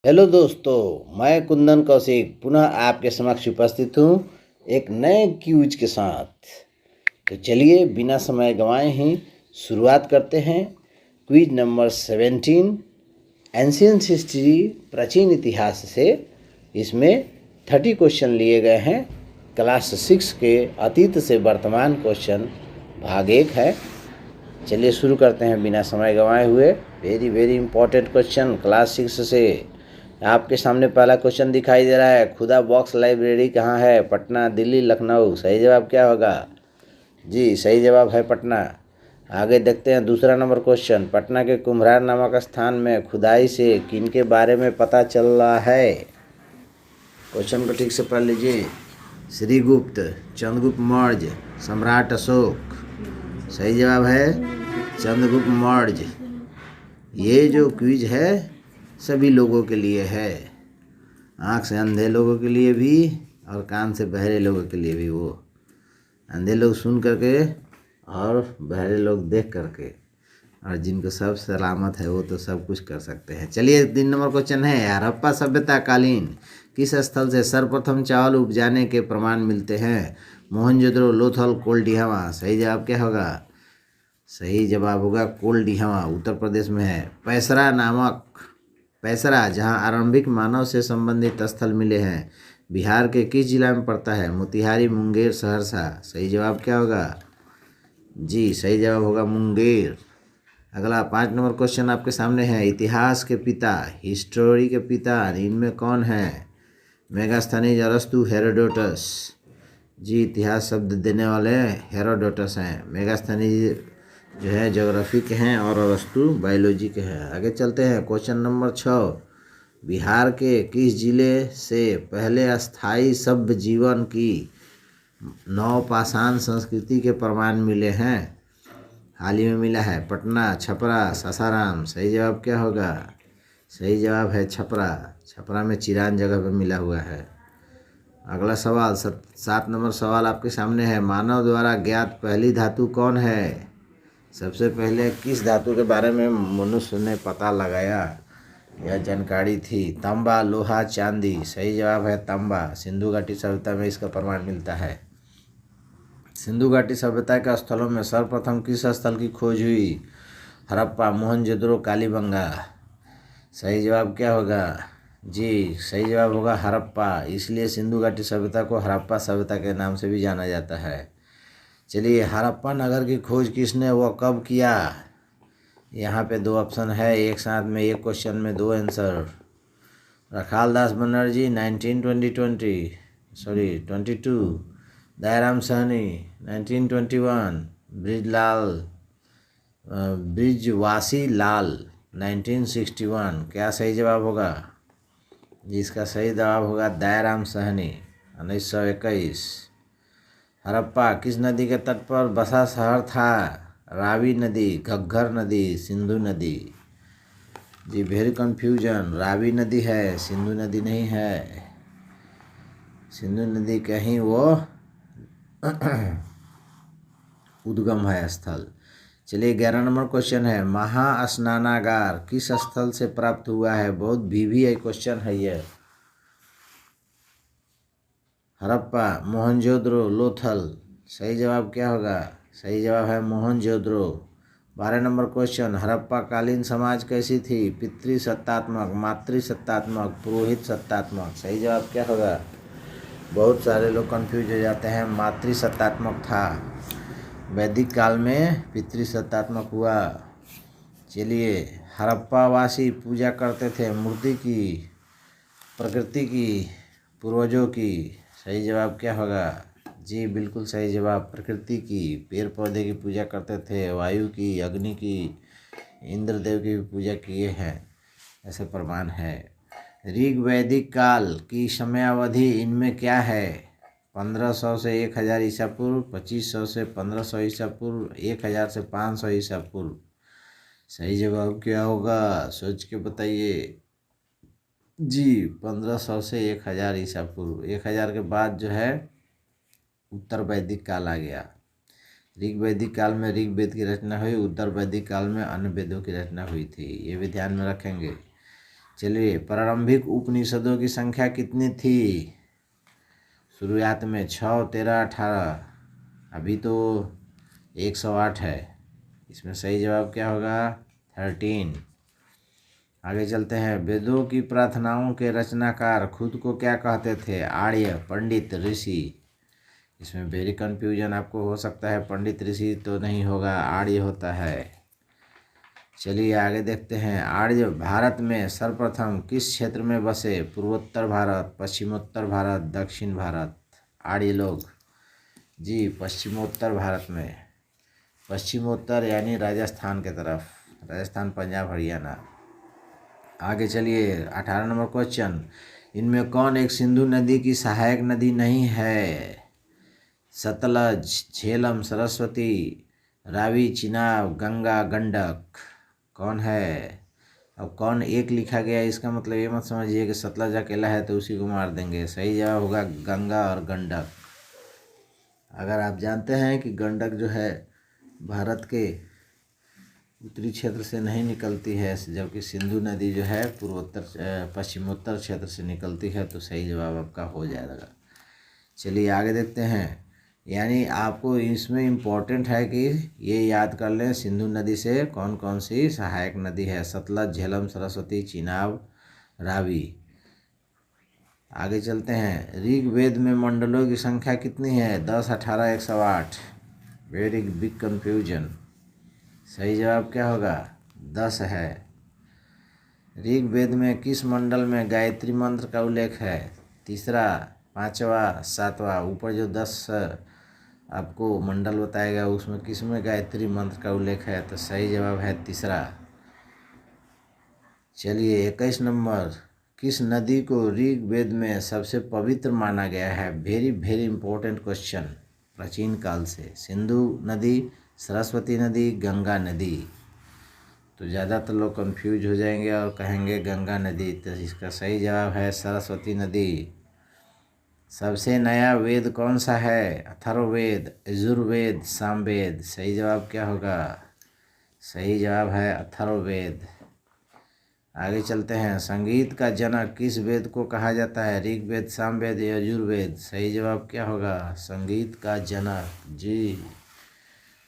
Hello दोस्तों, मैं कुंदन कौशिक पुनः आपके समक्ष उपस्थित हूँ एक नए क्यूज के साथ। तो चलिए बिना समय गंवाए ही शुरुआत करते हैं। क्विज नंबर 17 एंशियंट हिस्ट्री प्राचीन इतिहास से। इसमें 30 क्वेश्चन लिए गए हैं। क्लास 6 के अतीत से वर्तमान क्वेश्चन भाग 1 है। चलिए शुरू करते हैं बिना समय गंवाए हुए। वेरी इंपॉर्टेंट क्वेश्चन क्लास 6 से। आपके सामने पहला क्वेश्चन दिखाई दे रहा है, खुदा बॉक्स लाइब्रेरी कहाँ है? पटना, दिल्ली, लखनऊ। सही जवाब क्या होगा? जी सही जवाब है पटना। आगे देखते हैं दूसरा नंबर क्वेश्चन, पटना के कुम्हरार नामक स्थान में खुदाई से किनके बारे में पता चल रहा है? क्वेश्चन को ठीक से पढ़ लीजिए। श्रीगुप्त, चंद्रगुप्त मौर्य, सम्राट अशोक। सही जवाब है चंद्रगुप्त मौर्य। ये जो क्विज है सभी लोगों के लिए है, आँख से अंधे लोगों के लिए भी और कान से बहरे लोगों के लिए भी। वो अंधे लोग सुन करके और बहरे लोग देख करके, और जिनको सब सलामत है वो तो सब कुछ कर सकते हैं। चलिए 3 नंबर क्वेश्चन है, हड़प्पा सभ्यता कालीन किस स्थल से सर्वप्रथम चावल उपजाने के प्रमाण मिलते हैं? मोहनजोदड़ो, लोथल, कोल्डिहावा। सही जवाब क्या होगा? सही जवाब होगा कोल्डिहावा, उत्तर प्रदेश में है। पैसरा जहां आरंभिक मानव से संबंधित स्थल मिले हैं, बिहार के किस जिला में पड़ता है? मोतिहारी, मुंगेर, सहरसा। सही जवाब क्या होगा? जी सही जवाब होगा मुंगेर। अगला 5 नंबर क्वेश्चन आपके सामने है, इतिहास के पिता, हिस्टोरी के पिता इनमें कौन है? मेगास्थनीज, अरस्तु, हेरोडोटस। जी इतिहास शब्द देने वाले हेरोडोटस हैं। मेगास्थनीज जो है ज्योग्राफी के हैं और अरस्तु बायोलॉजी के हैं। आगे चलते हैं क्वेश्चन नंबर 6, बिहार के किस जिले से पहले अस्थाई सभ्य जीवन की नवपाषाण संस्कृति के प्रमाण मिले हैं? हाल ही में मिला है। पटना, छपरा, सासाराम। सही जवाब क्या होगा? सही जवाब है छपरा। छपरा में चिरान जगह पर मिला हुआ है। अगला सवाल 7 नंबर सवाल आपके सामने है, मानव द्वारा ज्ञात पहली धातु कौन है? सबसे पहले किस धातु के बारे में मनुष्य ने पता लगाया? यह जानकारी थी तांबा, लोहा, चांदी। सही जवाब है तांबा। सिंधु घाटी सभ्यता में इसका प्रमाण मिलता है। सिंधु घाटी सभ्यता के स्थलों में सर्वप्रथम किस स्थल की खोज हुई? हड़प्पा, मोहनजोदड़ो, कालीबंगा। सही जवाब क्या होगा? जी सही जवाब होगा हड़प्पा। इसलिए सिंधु घाटी सभ्यता को हड़प्पा सभ्यता के नाम से भी जाना जाता है। चलिए हड़प्पा नगर की खोज किसने व कब किया? यहाँ पे 2 ऑप्शन है, एक साथ में एक क्वेश्चन में 2 आंसर। रखालदास बनर्जी 22, दयाराम सहनी 1921, ब्रिजवासी लाल 1961। क्या सही जवाब होगा? जिसका सही जवाब होगा दयाराम सहनी 1921। हड़प्पा किस नदी के तट पर बसा शहर था? रावी नदी, घग्गर नदी, सिंधु नदी। जी वेरी कन्फ्यूजन, रावी नदी है, सिंधु नदी नहीं है। सिंधु नदी कहीं वो उद्गम है स्थल। चलिए 11 नंबर क्वेश्चन है, महास्नानागार किस स्थल से प्राप्त हुआ है? बहुत वीवीआई क्वेश्चन है ये। हड़प्पा, मोहनजोदड़ो, लोथल। सही जवाब क्या होगा? सही जवाब है मोहनजोदड़ो। 12 नंबर क्वेश्चन, हड़प्पा कालीन समाज कैसी थी? पितृसत्तात्मक, मातृसत्तात्मक, पुरोहित सत्तात्मक। सही जवाब क्या होगा? बहुत सारे लोग कंफ्यूज हो जाते हैं, मातृसत्तात्मक था। वैदिक काल में पितृसत्तात्मक हुआ। चलिए हड़प्पा वासी पूजा करते थे मूर्ति की, प्रकृति की, पूर्वजों की। सही जवाब क्या होगा? जी बिल्कुल सही जवाब प्रकृति की। पेड़ पौधे की पूजा करते थे, वायु की, अग्नि की, इंद्रदेव की भी पूजा किए हैं, ऐसे प्रमाण है। ऋग वैदिक काल की समयावधि इनमें क्या है? 1500 से 1000 ईसा पूर्व, 2500 से 1500 ईसा पूर्व, 1000 से 500 ईसा पूर्व। सही जवाब क्या होगा? सोच के बताइए। जी 1500 से 1000 ईसा पूर्व। 1000 के बाद जो है उत्तर वैदिक काल आ गया। ऋग वैदिक काल में ऋग वेद की रचना हुई, उत्तर वैदिक काल में अन्य वेदों की रचना हुई थी। ये भी ध्यान में रखेंगे। चलिए, प्रारंभिक उपनिषदों की संख्या कितनी थी? शुरुआत में 6, 13, 18, अभी तो 108 है। इसमें सही जवाब क्या होगा? 13। आगे चलते हैं। वेदों की प्रार्थनाओं के रचनाकार खुद को क्या कहते थे? आर्य, पंडित, ऋषि। इसमें वेरी कन्फ्यूजन आपको हो सकता है, पंडित ऋषि तो नहीं होगा, आर्य होता है। चलिए आगे देखते हैं। आर्य भारत में सर्वप्रथम किस क्षेत्र में बसे? पूर्वोत्तर भारत, पश्चिमोत्तर भारत, दक्षिण भारत। आर्य लोग जी पश्चिमोत्तर भारत में, पश्चिमोत्तर यानी राजस्थान के तरफ, राजस्थान, पंजाब, हरियाणा। आगे चलिए 18 नंबर क्वेश्चन। इनमें कौन एक सिंधु नदी की सहायक नदी नहीं है? सतलज, झेलम, सरस्वती, रावी, चिनाब, गंगा, गंडक। कौन है? अब कौन एक लिखा गया, इसका मतलब ये मत समझिए कि सतलज अकेला है तो उसी को मार देंगे। सही जवाब होगा गंगा और गंडक। अगर आप जानते हैं कि गंडक जो है भारत के उत्तरी क्षेत्र से नहीं निकलती है, जबकि सिंधु नदी जो है पूर्वोत्तर पश्चिमोत्तर क्षेत्र से निकलती है, तो सही जवाब आपका हो जाएगा। चलिए आगे देखते हैं। यानी आपको इसमें इम्पोर्टेंट है कि ये याद कर लें, सिंधु नदी से कौन कौन सी सहायक नदी है? सतलज, झेलम, सरस्वती, चिनाब, रावी। आगे चलते हैं। ऋग्वेद में मंडलों की संख्या कितनी है? 10, 18, 108। Very big confusion. सही जवाब क्या होगा? 10 है। ऋग्वेद में किस मंडल में गायत्री मंत्र का उल्लेख है? तीसरा, पांचवा, सातवां। ऊपर जो 10 आपको मंडल बताएगा उसमें किस में गायत्री मंत्र का उल्लेख है? तो सही जवाब है तीसरा। चलिए 21 नंबर। किस नदी को ऋग्वेद में सबसे पवित्र माना गया है? Very very important question. प्राचीन काल से सिंधु नदी, सरस्वती नदी, गंगा नदी। तो ज़्यादातर लोग कंफ्यूज हो जाएंगे और कहेंगे गंगा नदी, तो इसका सही जवाब है सरस्वती नदी। सबसे नया वेद कौन सा है? अथर्ववेद, यजुर्वेद, सामवेद। सही जवाब क्या होगा? सही जवाब है अथर्ववेद। आगे चलते हैं। संगीत का जनक किस वेद को कहा जाता है? ऋग्वेद, सामवेद, यजुर्वेद। सही जवाब क्या होगा? संगीत का जनक जी।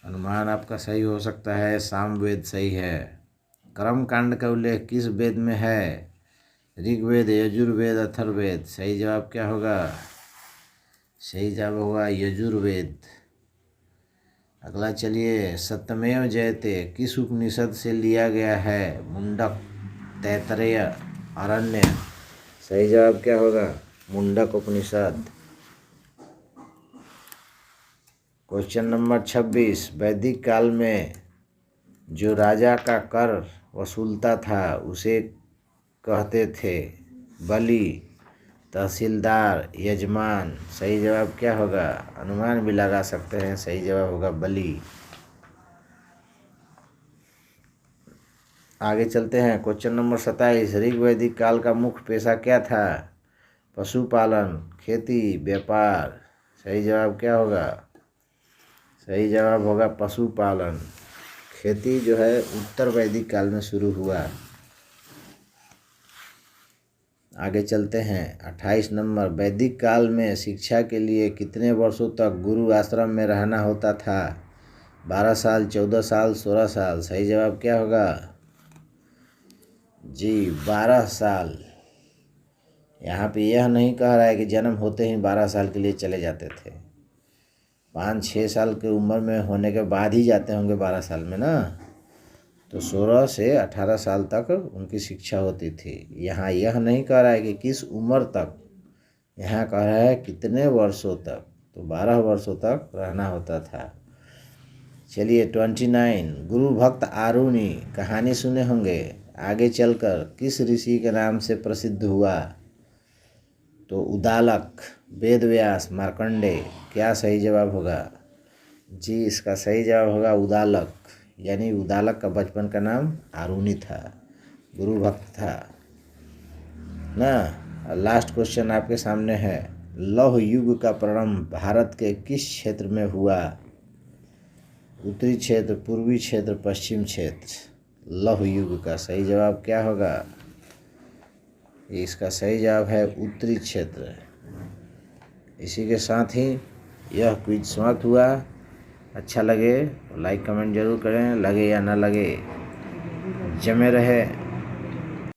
अनुमान आपका सही हो सकता है, सामवेद सही है। कर्म कांड का उल्लेख किस वेद में है? ऋग्वेद, यजुर्वेद, अथर्ववेद। सही जवाब क्या होगा? सही जवाब होगा यजुर्वेद। अगला चलिए। सत्यमेव जयते किस उपनिषद से लिया गया है? मुंडक, तैत्तरीय, आरण्य। सही जवाब क्या होगा? मुंडक उपनिषद। Question number 26। वैदिक काल में जो राजा का कर वसूलता था उसे कहते थे? बलि, तहसीलदार, यजमान। सही जवाब क्या होगा? अनुमान भी लगा सकते हैं, सही जवाब होगा बलि। आगे चलते हैं। Question number 27। ऋग्वैदिक काल का मुख्य पेशा क्या था? पशुपालन, खेती, व्यापार। सही जवाब क्या होगा? सही जवाब होगा पशुपालन। खेती जो है उत्तर वैदिक काल में शुरू हुआ। आगे चलते हैं। 28 नंबर। वैदिक काल में शिक्षा के लिए कितने वर्षों तक गुरु आश्रम में रहना होता था? 12 साल, 14 साल, 16 साल। सही जवाब क्या होगा? जी 12 साल। यहाँ पे यह नहीं कह रहा है कि जन्म होते ही 12 साल के लिए चले जाते थे। 5-6 साल की उम्र में होने के बाद ही जाते होंगे 12 साल में ना। तो 16 से 18 साल तक उनकी शिक्षा होती थी। यहाँ यह नहीं कह रहा है कि किस उम्र तक, यहाँ कह रहा है कितने वर्षों तक। तो 12 वर्षों तक रहना होता था। चलिए 29। गुरु भक्त आरुणि कहानी सुने होंगे, आगे चलकर किस ऋषि के नाम से प्रसिद्ध हुआ? तो उदालक, वेदव्यास, मार्कंडेय। क्या सही जवाब होगा? जी इसका सही जवाब होगा उदालक। यानी उदालक का बचपन का नाम आरुणि था, गुरु भक्त था ना। लास्ट क्वेश्चन आपके सामने है। लौह युग का प्रारंभ भारत के किस क्षेत्र में हुआ? उत्तरी क्षेत्र, पूर्वी क्षेत्र, पश्चिम क्षेत्र। लौह युग का सही जवाब क्या होगा? इसका सही जवाब है उत्तरी क्षेत्र। इसी के साथ ही यह क्विज समाप्त हुआ। अच्छा लगे तो लाइक कमेंट जरूर करें, लगे या ना लगे जमे रहे